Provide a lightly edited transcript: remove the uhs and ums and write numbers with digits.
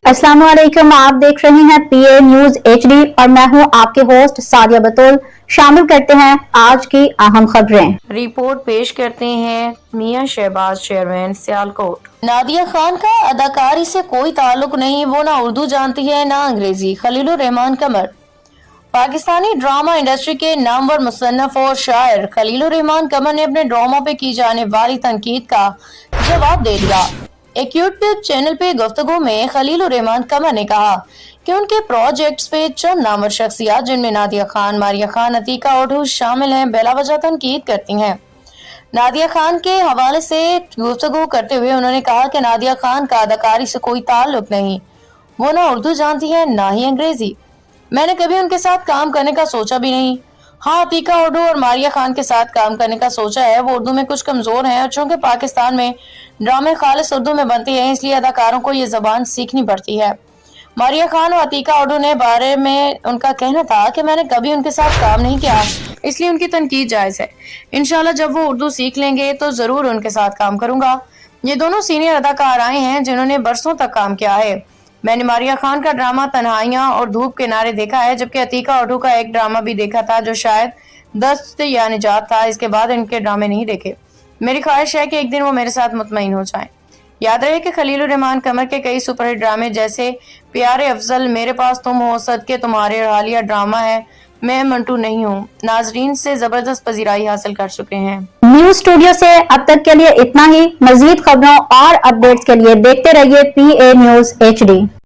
अस्सलाम वालेकुम। आप देख रहे हैं पीए न्यूज एचडी और मैं हूं आपके होस्ट सादिया बतूल। शामिल करते हैं आज की अहम खबरें। रिपोर्ट पेश करते हैं मियां शहबाज, चेयरमैन, सियालकोट। नादिया खान का अदाकारी से कोई ताल्लुक नहीं, वो ना उर्दू जानती है ना अंग्रेजी। खलीलुर रहमान कमर। पाकिस्तानी ड्रामा इंडस्ट्री के नामवर मुसन्नफ और शायर खलीलुर रहमान कमर ने अपने ड्रामा पे की जाने वाली तनकीद का जवाब दे दिया। एक यूट्यूब चैनल पे गुफ्तगू में खलीलुर रहमान कमर ने कहा कि उनके प्रोजेक्ट्स पे चंद नामवर शख्सियात जिनमें नादिया खान, मारिया खान, अतीका ओढू शामिल हैं, बेलावजह तनकीद करती हैं। नादिया खान के हवाले से गुफ्तगू करते हुए उन्होंने कहा कि नादिया खान का अदाकारी से कोई ताल्लुक नहीं, वो ना उर्दू जानती है ना ही अंग्रेजी। मैंने कभी उनके साथ काम करने का सोचा भी नहीं। हाँ, अतीका ओढू और मारिया खान के साथ काम करने का सोचा है। वो उर्दू में कुछ कमजोर हैं और चूंकि पाकिस्तान में ड्रामे खालिस उर्दू में बनते हैं, इसलिए अदाकारों को ये जबान सीखनी पड़ती है। मारिया खान और अतीका ओढू ने बारे में उनका कहना था कि मैंने कभी उनके साथ काम नहीं किया, इसलिए उनकी तनकीद जायज है। इंशाल्लाह जब वो उर्दू सीख लेंगे तो जरूर उनके साथ काम करूंगा। ये दोनों सीनियर अदाकार आए हैं जिन्होंने बरसों तक काम किया है। मैंने मारिया खान का ड्रामा तन्हाइयां और धूप के नारे देखा है, जबकि अतीका ओढू का एक ड्रामा भी देखा था जो शायद दस्त या निजात था। इसके बाद इनके ड्रामे नहीं देखे। मेरी ख्वाहिश है कि एक दिन वो मेरे साथ मुतमईन हो जाएं। याद रहे कि खलीलुर रहमान कमर के कई सुपरहिट ड्रामे जैसे प्यारे अफजल, मेरे पास तुम हो, सदके तुम्हारे और हालिया ड्रामा है मैं मंटू नहीं हूँ, नाजरीन से जबरदस्त पजीराई हासिल कर चुके हैं। न्यूज स्टूडियो से अब तक के लिए इतना ही। मजीद खबरों और अपडेट्स के लिए देखते रहिए पीए न्यूज एचडी।